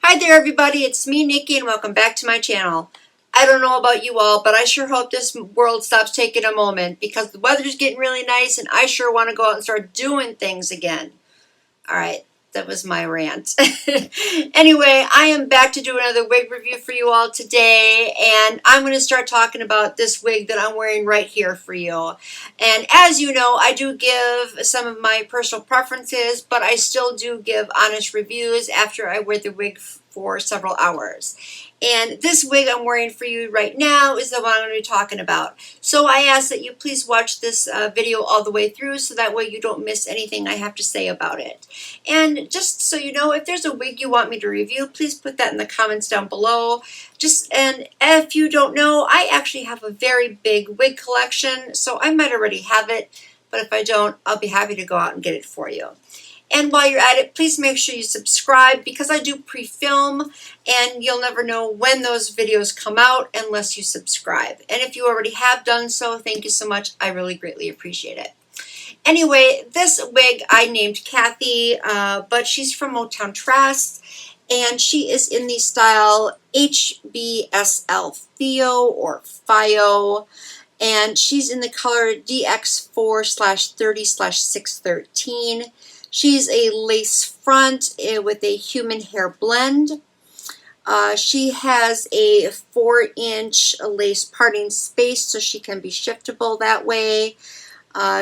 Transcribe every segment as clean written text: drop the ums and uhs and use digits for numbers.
Hi there everybody, it's me Nikki and welcome back to my channel. I don't know about you all, but I sure hope this world stops taking a moment because the weather's getting really nice and I sure want to go out and start doing things again. Alright, that was my rant. Anyway, I am back to do another wig review for you all today, and I'm going to start talking about this wig that I'm wearing right here for you. And as you know, I do give some of my personal preferences, but I still do give honest reviews after I wear the wig for several hours. And this wig I'm wearing for you right now is the one I'm going to be talking about. So I ask that you please watch this video all the way through so that way you don't miss anything I have to say about it. And just so you know, if there's a wig you want me to review, please put that in the comments down below. And if you don't know, I actually have a very big wig collection, so I might already have it, but if I don't, I'll be happy to go out and get it for you. And while you're at it, please make sure you subscribe because I do pre-film and you'll never know when those videos come out unless you subscribe. And if you already have done so, thank you so much. I really greatly appreciate it. Anyway, this wig I named Kathy, but she's from Motown Tress, and she is in the style Hbsl Fio or Fio, and she's in the color DX4/30/613. She's a lace front with a human hair blend. She has a 4-inch lace parting space so she can be shiftable that way.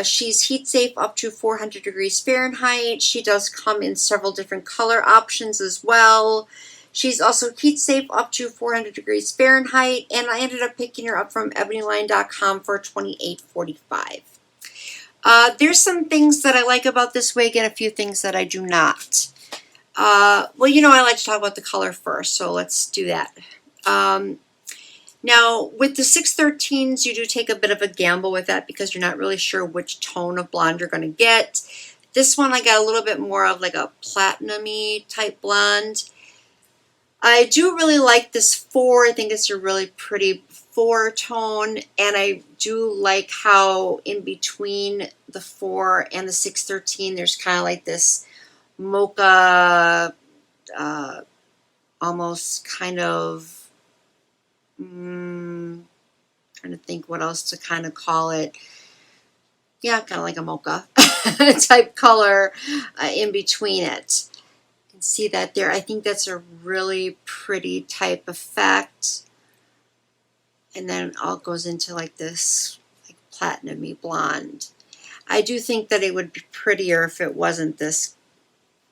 She's heat safe up to 400 degrees Fahrenheit. She does come in several different color options as well. She's also heat safe up to 400 degrees Fahrenheit, and I ended up picking her up from Ebonyline.com for $28.45. There's some things that I like about this wig and a few things that I do not. Well, you know, I like to talk about the color first, so let's do that. Now, with the 613s, you do take a bit of a gamble with that because you're not really sure which tone of blonde you're going to get. This one, I got a little bit more of like a platinum-y type blonde. I do really like this 4. I think it's a really pretty 4 tone, and I do like how in between the 4 and the 613 there's kind of like this mocha, almost kind of, trying to think what else to kind of call it. Yeah, kind of like a mocha type color in between it. You can see that there. I think that's a really pretty type effect. And then it all goes into like this like platinum-y blonde. I do think that it would be prettier if it wasn't this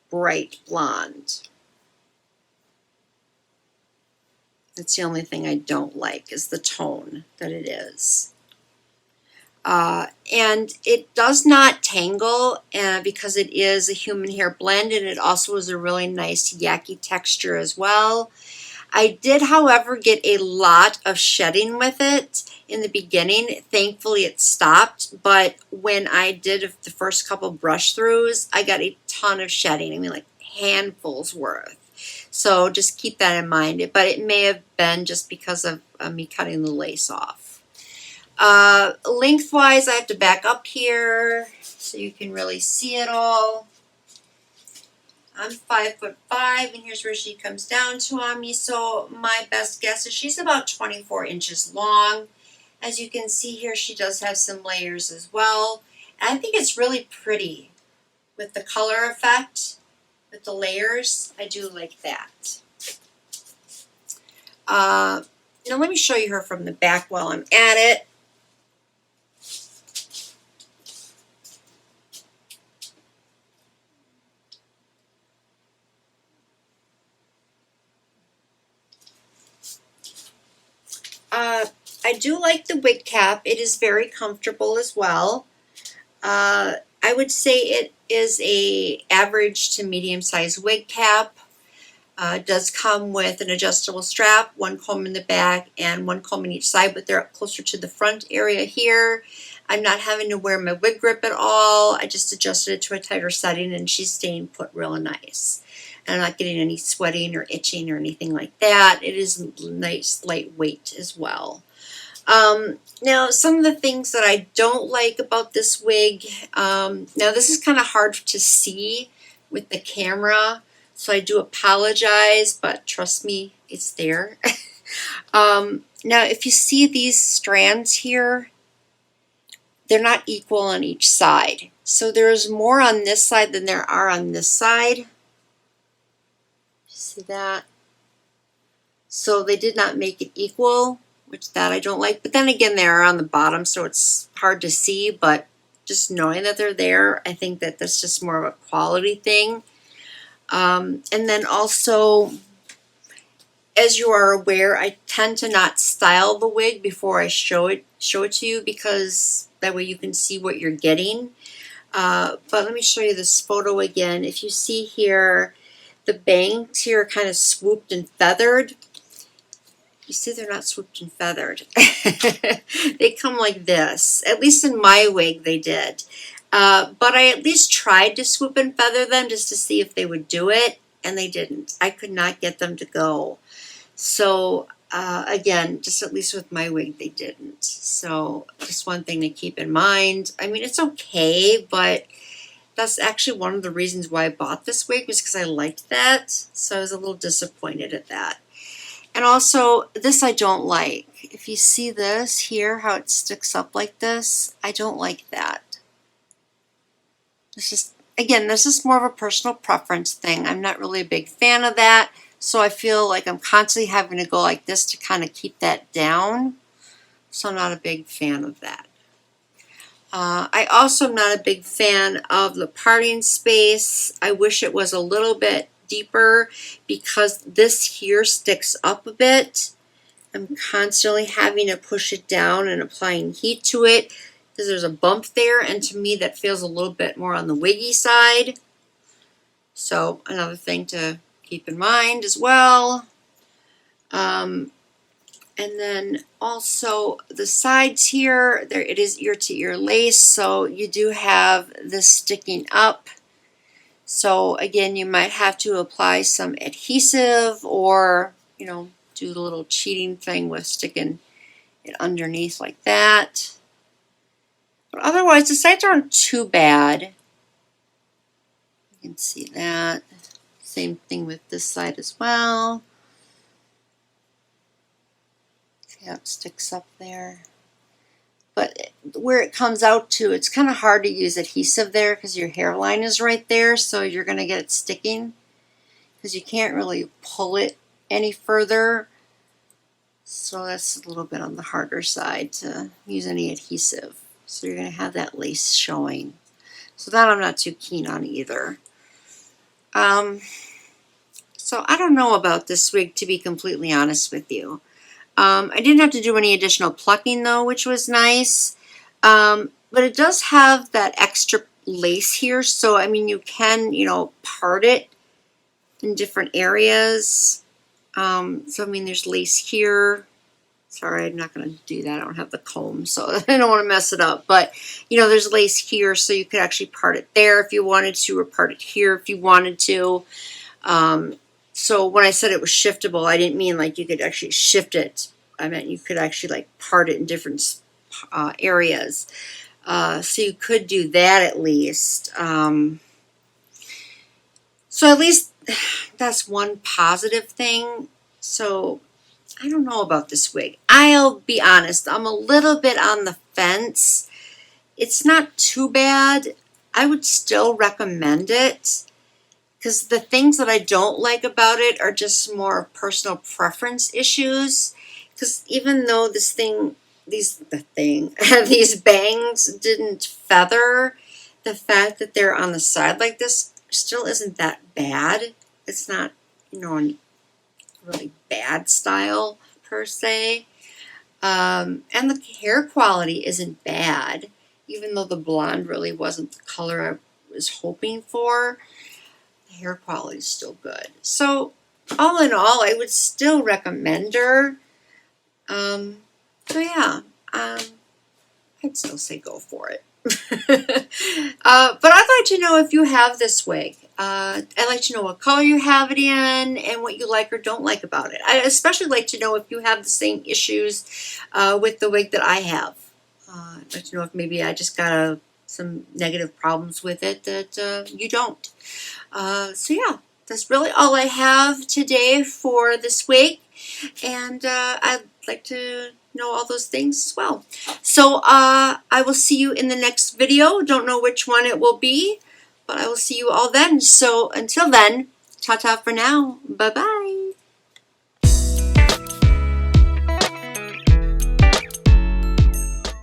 bright blonde. That's the only thing I don't like is the tone that it is. And it does not tangle because it is a human hair blend, and it also is a really nice yaki texture as well. I did, however, get a lot of shedding with it in the beginning. Thankfully, it stopped, but when I did the first couple brush throughs, I got a ton of shedding. I mean, like handfuls worth. So just keep that in mind. But it may have been just because of me cutting the lace off. Lengthwise, I have to back up here so you can really see it all. I'm 5'5", and here's where she comes down to on me. So my best guess is she's about 24 inches long. As you can see here, she does have some layers as well. And I think it's really pretty with the color effect, with the layers. I do like that. Now let me show you her from the back while I'm at it. I do like the wig cap. It is very comfortable as well. I would say it is a average to medium sized wig cap. It does come with an adjustable strap, one comb in the back and one comb in each side, but they're up closer to the front area here. I'm not having to wear my wig grip at all. I just adjusted it to a tighter setting and she's staying put real nice. And I'm not getting any sweating or itching or anything like that. It is nice, lightweight as well. Now, some of the things that I don't like about this wig, now this is kind of hard to see with the camera, So I do apologize, but trust me, it's there. Now, if you see these strands here, they're not equal on each side. So there's more on this side than there are on this side. See that? So they did not make it equal, which that I don't like. But then again, they are on the bottom, so it's hard to see. But just knowing that they're there, I think that that's just more of a quality thing. And then also, as you are aware, I tend to not style the wig before I show it to you, because that way you can see what you're getting. But let me show you this photo again. If you see here, the bangs here are kind of swooped and feathered. You see they're not swooped and feathered. They come like this. At least in my wig they did. But I at least tried to swoop and feather them just to see if they would do it, and they didn't. I could not get them to go. So again, just at least with my wig they didn't. So just one thing to keep in mind. I mean, it's okay, but that's actually one of the reasons why I bought this wig, was because I liked that. So I was a little disappointed at that. And also, this I don't like. If you see this here, how it sticks up like this, I don't like that. This is, again, this is more of a personal preference thing. I'm not really a big fan of that. So I feel like I'm constantly having to go like this to kind of keep that down. So I'm not a big fan of that. I also am not a big fan of the parting space. I wish it was a little bit deeper, because this here sticks up a bit. I'm constantly having to push it down and applying heat to it, because there's a bump there, and to me that feels a little bit more on the wiggy side. So another thing to keep in mind as well. And then also the sides here, there it is ear to ear lace, so you do have this sticking up. So again, you might have to apply some adhesive, or, you know, do the little cheating thing with sticking it underneath like that. But otherwise, the sides aren't too bad. You can see that. Same thing with this side as well. See how it sticks up there? But where it comes out to, it's kind of hard to use adhesive there, because your hairline is right there, so you're going to get it sticking, because you can't really pull it any further. So that's a little bit on the harder side to use any adhesive. So you're going to have that lace showing. So that I'm not too keen on either. So I don't know about this wig, to be completely honest with you. I didn't have to do any additional plucking though, which was nice. But it does have that extra lace here. So, I mean, you can, you know, part it in different areas. So, I mean, there's lace here. Sorry, I'm not going to do that. I don't have the comb, so I don't want to mess it up. But, you know, there's lace here, so you could actually part it there if you wanted to, or part it here if you wanted to. So when I said it was shiftable, I didn't mean like you could actually shift it. I meant you could actually like part it in different areas. So you could do that at least. So at least that's one positive thing. So I don't know about this wig. I'll be honest, I'm a little bit on the fence. It's not too bad. I would still recommend it, because the things that I don't like about it are just more personal preference issues. Because even though these bangs didn't feather, the fact that they're on the side like this still isn't that bad. It's not, you know, a really bad style per se. And the hair quality isn't bad, even though the blonde really wasn't the color I was hoping for. The hair quality is still good. So all in all, I would still recommend her. So yeah, I'd still say go for it. But I'd like to know if you have this wig. I'd like to know what color you have it in and what you like or don't like about it. I'd especially like to know if you have the same issues with the wig that I have. I'd like to know if maybe I just got some negative problems with it that you don't. So yeah, that's really all I have today for this wig, and I'd like to know all those things as well. So I will see you in the next video. Don't know which one it will be, but I will see you all then. So until then, ta-ta for now. Bye-bye.